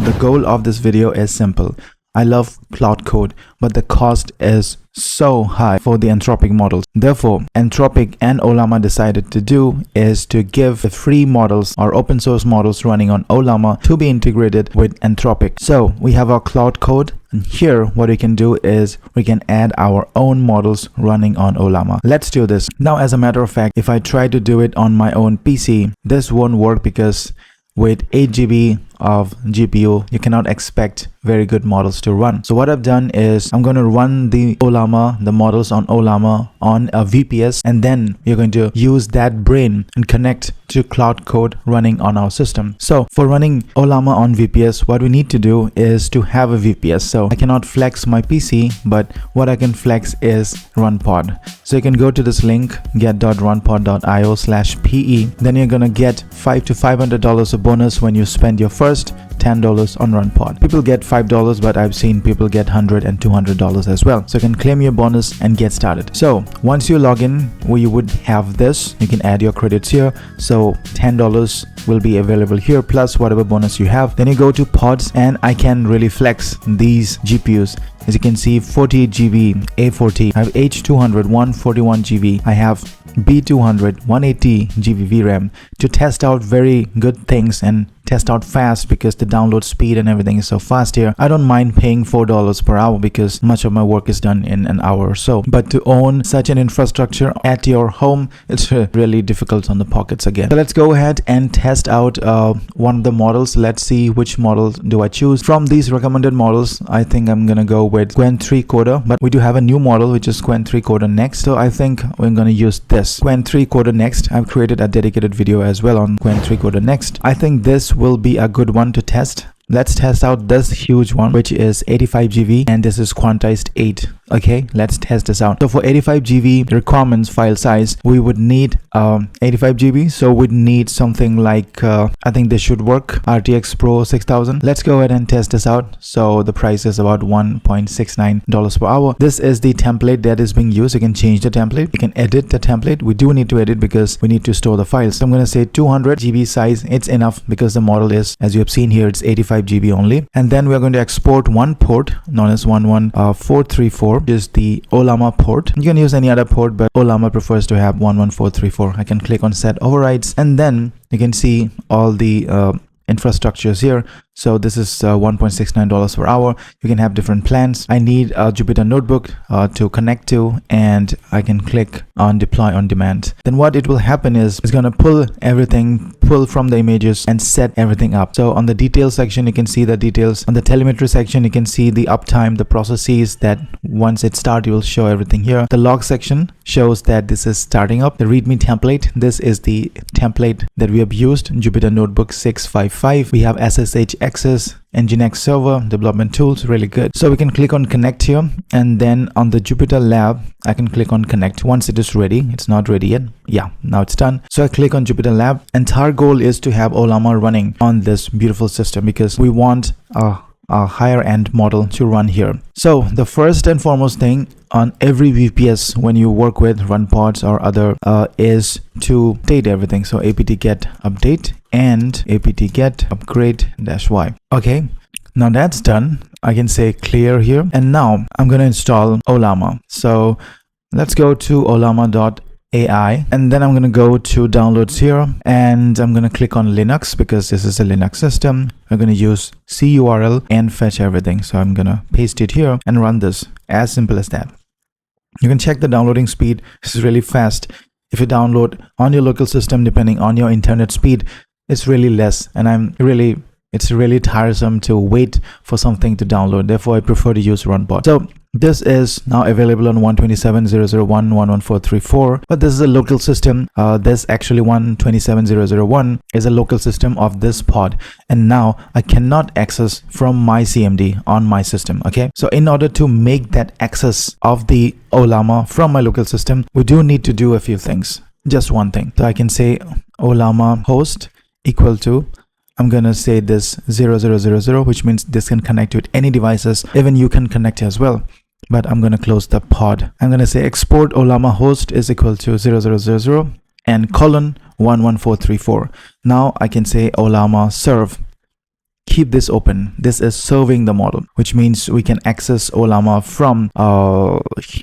The goal of this video is simple. I love Claude Code, but the cost is so high for the Anthropic models. Therefore, Anthropic and Ollama decided to do is to give the free models or open source models running on Ollama to be integrated with Anthropic. So we have our Claude Code, and here what we can do is we can add our own models running on Ollama. Let's do this. Now, as a matter of fact, if I try to do it on my own PC, this won't work because with 8 GB of GPU, you cannot expect very good models to run. So what I've done is I'm going to run the models on Ollama on a VPS, and then you're going to use that brain and connect to Claude Code running on our system. So for running Ollama on VPS, what we need to do is to have a VPS. So I cannot flex my PC, but what I can flex is Runpod. So you can go to this link, get.runpod.io/PE. Then you're going to get $500 to $500 of bonus when you spend your first $10 on Runpod. People get $5, but I've seen people get $100 and $200 as well. So you can claim your bonus and get started. So once you log in, you would have this. You can add your credits here. So $10 will be available here plus whatever bonus you have. Then you go to pods, and I can really flex these GPUs. As you can see, 48 GB A40. I have H200 141 GB. I have B200 180 GB VRAM to test out very good things and test out fast, because the download speed and everything is so fast here. I don't mind paying $4 per hour because much of my work is done in an hour or so. But to own such an infrastructure at your home, it's really difficult on the pockets again. So let's go ahead and test out one of the models. Let's see which model do I choose. From these recommended models, I think I'm gonna go with Qwen 3 Coder, but we do have a new model which is Qwen 3 Coder Next. So I think we're gonna use this Qwen 3 Coder Next. I've created a dedicated video as well on Qwen 3 Coder Next. I think this will be a good one to test. Let's test out this huge one, which is 85 GB, and this is quantized 8. Okay, let's test this out. So for 85 GB requirements file size, we would need 85 GB. So we'd need something like I think this should work, RTX Pro 6000. Let's go ahead and test this out. So the price is about $1.69 per hour. This is the template that is being used. You can change the template, you can edit the template. We do need to edit because we need to store the files. So I'm going to say 200 GB size. It's enough because the model is, as you have seen here, it's 85 GB only. And then we're going to export one port known as 11434, which is the Ollama port. You can use any other port, but Ollama prefers to have 11434. I can click on set overrides, and then you can see all the infrastructures here. So this is $1.69 per hour. You can have different plans. I need a Jupyter notebook to connect to, and I can click on deploy on demand. Then what it will happen is it's going to pull from the images and set everything up. So on the details section, you can see the details. On the telemetry section, you can see the uptime, the processes that once it starts, you will show everything here. The log section shows that this is starting up. The README template, this is the template that we have used, Jupyter Notebook 655. We have SSH access, Nginx server, development tools, really good. So we can click on connect here, and then on the Jupyter Lab, I can click on connect once it is ready. It's not ready yet. Yeah, now it's done. So I click on Jupyter Lab, and our goal is to have Ollama running on this beautiful system because we want a higher end model to run here. So the first and foremost thing on every VPS when you work with Runpods or other is to update everything. So apt-get update and apt-get upgrade -y. Okay, now that's done. I can say clear here, and now I'm going to install Ollama. So let's go to ollama.ai, and then I'm going to go to downloads here, and I'm going to click on Linux because this is a Linux system. We're going to use CURL and fetch everything. So I'm going to paste it here and run this. As simple as that. You can check the downloading speed. This is really fast. If you download on your local system, depending on your internet speed, it's really less, and it's really tiresome to wait for something to download. Therefore, I prefer to use Runpod. So this is now available on 127.0.0.1, 114.34, but this is a local system. This actually 127.0.0.1 is a local system of this pod, and now I cannot access from my CMD on my system. Okay, so in order to make that access of the Ollama from my local system, we do need to do a few things. Just one thing. So I can say Ollama host equal to, I'm gonna say this 0000, which means this can connect with any devices. Even you can connect as well. But I'm gonna close the pod. I'm gonna say export Ollama host is equal to 0000 and colon 11434. Now I can say Ollama serve keep this open. This is serving the model, which means we can access Ollama from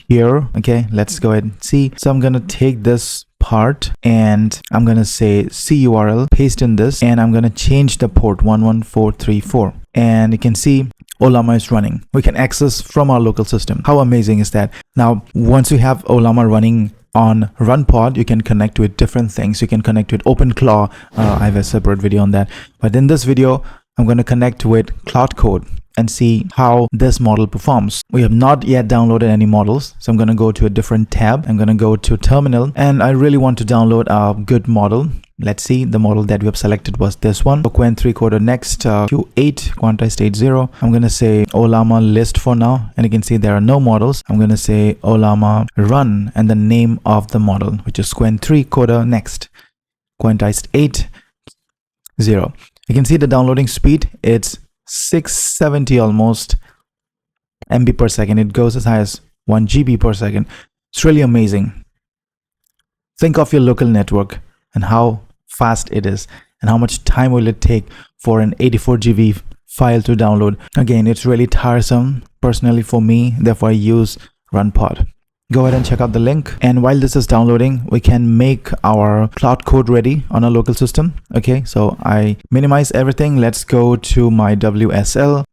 here. Okay, let's go ahead and see. So I'm gonna take this part and I'm gonna say CURL, paste in this, and I'm gonna change the port 11434, and you can see Ollama is running. We can access from our local system. How amazing is that? Now, once you have Ollama running on Runpod, you can connect with different things. You can connect with OpenClaw. I have a separate video on that. But in this video, I'm going to connect with Claude Code and see how this model performs. We have not yet downloaded any models, so I'm going to go to a different tab. I'm going to go to terminal, and I really want to download a good model. Let's see, the model that we have selected was this one. So Qwen 3 Coder Next Q8 quantized 80. I'm going to say Ollama list for now, and you can see there are no models. I'm going to say Ollama run and the name of the model, which is Qwen 3 Coder Next quantized 80. You can see the downloading speed. It's 670 almost MB per second. It goes as high as 1 GB per second. It's really amazing. Think of your local network and how fast it is, and how much time will it take for an 84 GB file to download. Again, it's really tiresome personally for me, therefore I use Runpod. Go ahead and check out the link, and while this is downloading, we can make our Claude Code ready on a local system. Okay, so I minimize everything. Let's go to my WSL,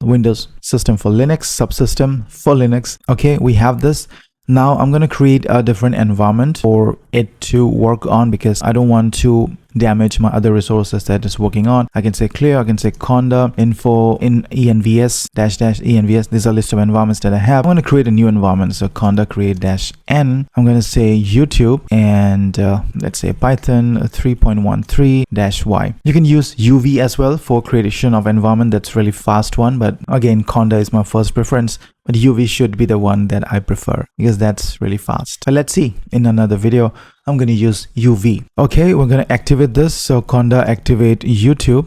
Windows System for Linux, subsystem for Linux. Okay, we have this. Now I'm going to create a different environment for it to work on, because I don't want to damage my other resources that it's working on. I can say clear, I can say conda info in envs --envs. These are a list of environments that I have. I'm going to create a new environment. So conda create -n. I'm going to say YouTube, and let's say Python 3.13-y. You can use UV as well for creation of environment. That's really fast one, but again, conda is my first preference, but UV should be the one that I prefer because that's really fast. But let's see, in another video I'm going to use UV. Okay, we're going to activate this. So conda activate YouTube,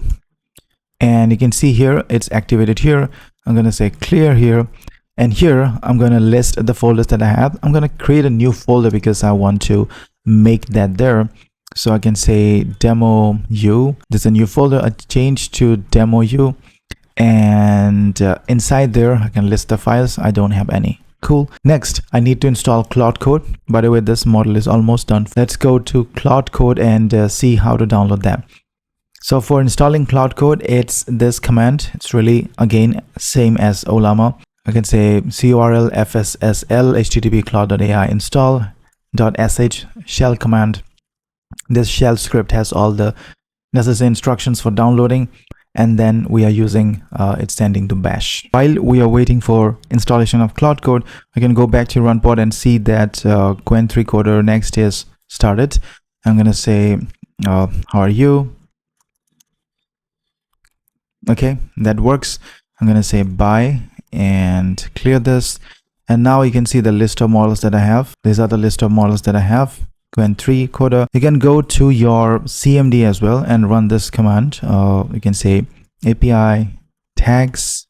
and you can see here it's activated here. I'm going to say clear here, and here I'm going to list the folders that I have. I'm going to create a new folder because I want to make that there. So I can say demo u. There's a new folder. I change to demo u, and inside there I can list the files. I don't have any. Cool. Next, I need to install Claude Code. By the way, this model is almost done. Let's go to Claude Code and see how to download that. So for installing Claude Code, it's this command. It's really, again, same as Ollama. I can say curl fssl http cloud.ai install.sh shell command. This shell script has all the necessary instructions for downloading, and then we are using it's sending to bash. While we are waiting for installation of Claude Code, we can go back to Runpod and see that Qwen 3 Coder Next is started. I'm gonna say how are you? Okay, that works. I'm gonna say bye and clear this, and now you can see the list of models that I have. These are the list of models that I have. Qwen 3 Coder. You can go to your CMD as well and run this command. You can say API tags,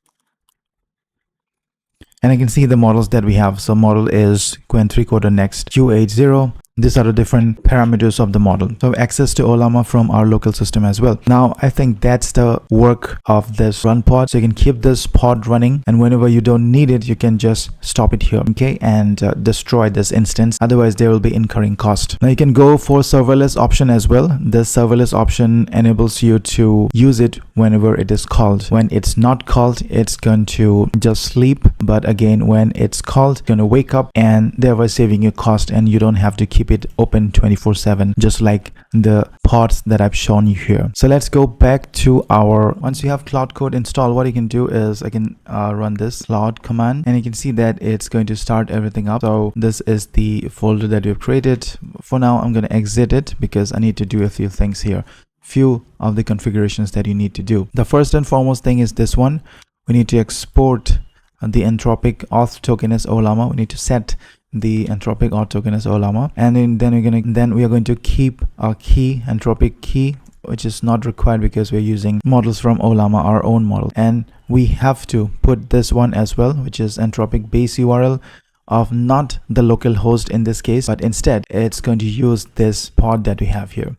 and I can see the models that we have. So model is Qwen 3 Coder Next Q80. These are the different parameters of the model. So access to Ollama from our local system as well. Now I think that's the work of this Runpod. So you can keep this pod running, and whenever you don't need it, you can just stop it here, okay, and destroy this instance. Otherwise there will be incurring cost. Now you can go for serverless option as well. This serverless option enables you to use it whenever it is called. When it's not called, it's going to just sleep, but again, when it's called, it's going to wake up, and thereby saving you cost, and you don't have to keep it open 24/7, just like the pods that I've shown you here. So let's go back to our, once you have Claude Code installed, what you can do is I can run this Claude command, and you can see that it's going to start everything up. So this is the folder that we've created. For now, I'm going to exit it because I need to do a few things here. Few of the configurations that you need to do. The first and foremost thing is this one. We need to export the Anthropic auth token as Ollama. We need to set the Anthropic auth token as Ollama, and then we are going to keep our key, Anthropic key, which is not required because we're using models from Ollama, our own model. And we have to put this one as well, which is Anthropic base URL of not the local host in this case, but instead it's going to use this pod that we have here.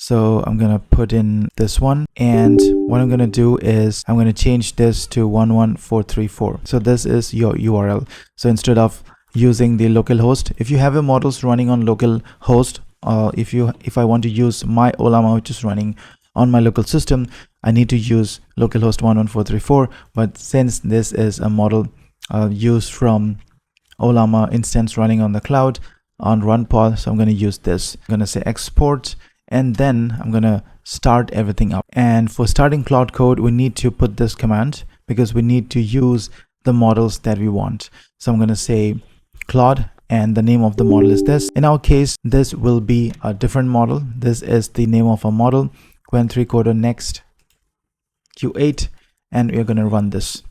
So I'm gonna put in this one, and what I'm gonna do is I'm gonna change this to 11434. So this is your URL. So instead of using the local host, if you have your models running on local host, if I want to use my Ollama, which is running on my local system, I need to use localhost 11434. But since this is a model used from Ollama instance running on the cloud on Runpod, so I'm going to use this. I'm going to say export, and then I'm going to start everything up. And for starting Claude Code, we need to put this command because we need to use the models that we want. So I'm going to say Claude, and the name of the model is this. In our case, this will be a different model. This is the name of a model, Qwen 3 Coder Next Q8, and we're going to run this.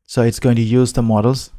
So it's going to use the models,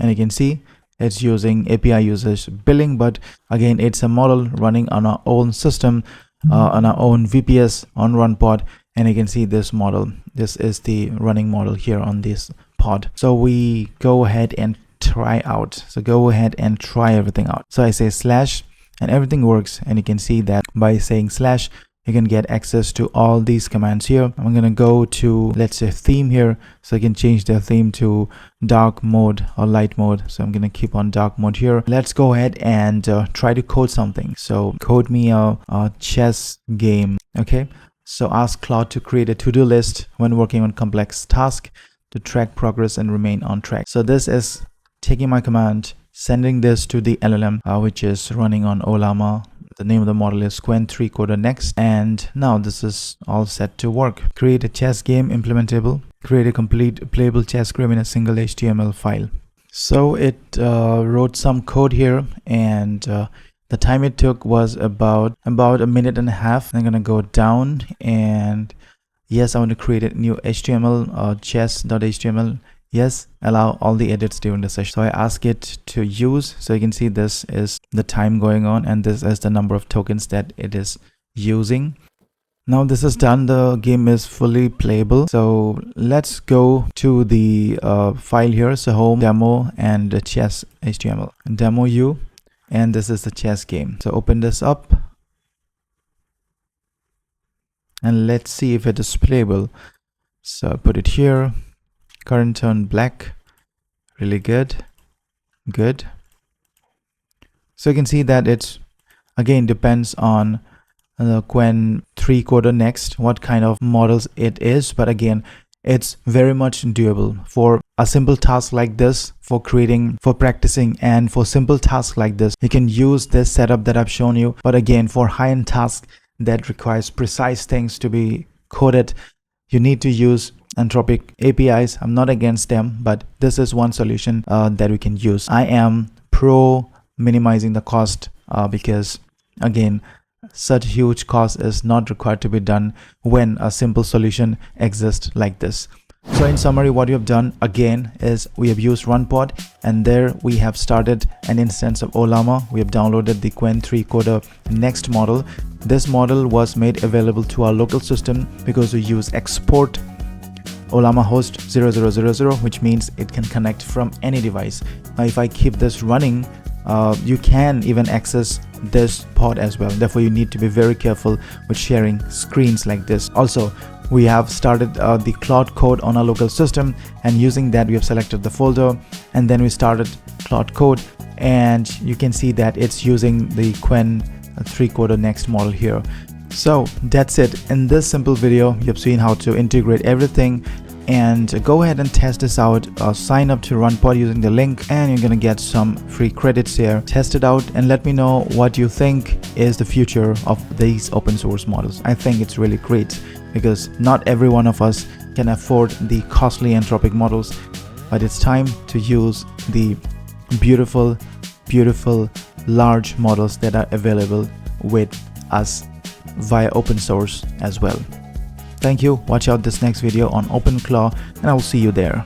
and you can see it's using API usage billing, but again, it's a model running on our own system, on our own VPS on Runpod, and you can see this model. This is the running model here on this pod. So we go ahead and try out. So go ahead and try everything out. So I say slash, and everything works, and you can see that by saying slash, you can get access to all these commands here. I'm gonna go to, let's say, theme here, so you can change the theme to dark mode or light mode. So I'm gonna keep on dark mode here. Let's go ahead and try to code something. So code me a chess game. Okay, so ask Claude to create a to-do list when working on complex task to track progress and remain on track. So this is taking my command, sending this to the LLM, which is running on Ollama. The name of the model is Qwen 3 Coder Next, and now this is all set to work. Create a chess game implementable. Create a complete playable chess game in a single HTML file. So it wrote some code here, and the time it took was about a minute and a half. I'm gonna go down, and yes, I want to create a new HTML chess.html. Yes, allow all the edits during the session. So I ask it to use, so you can see this is the time going on, and this is the number of tokens that it is using. Now this is done, the game is fully playable. So let's go to the file here. So home, demo, and chess HTML. Demo U, and this is the chess game. So open this up, and let's see if it is playable. So put it here. Current turn black, really good. So you can see that it's again depends on the Qwen 3 Coder Next, what kind of models it is, but again, it's very much doable for a simple task like this, for creating, for practicing, and for simple tasks like this, you can use this setup that I've shown you. But again, for high-end tasks that requires precise things to be coded, you need to use Anthropic APIs. I'm not against them, but this is one solution that we can use. I am pro minimizing the cost because again, such huge cost is not required to be done when a simple solution exists like this. So in summary, what we have done again is we have used Runpod, and there we have started an instance of Ollama. We have downloaded the Qwen 3 Coder Next model. This model was made available to our local system because we use export Ollama host 0000, which means it can connect from any device. Now if I keep this running, you can even access this pod as well. Therefore you need to be very careful with sharing screens like this. Also, we have started the Claude Code on our local system, and using that we have selected the folder, and then we started Claude Code, and you can see that it's using the Qwen 3 Coder Next model here. So that's it. In this simple video, you've seen how to integrate everything, and go ahead and test this out. Sign up to Runpod using the link, and you're gonna get some free credits here. Test it out and let me know what you think is the future of these open source models. I think it's really great because not every one of us can afford the costly Anthropic models, but it's time to use the beautiful large models that are available with us via open source as well. Thank you. Watch out this next video on OpenClaw, and I will see you there.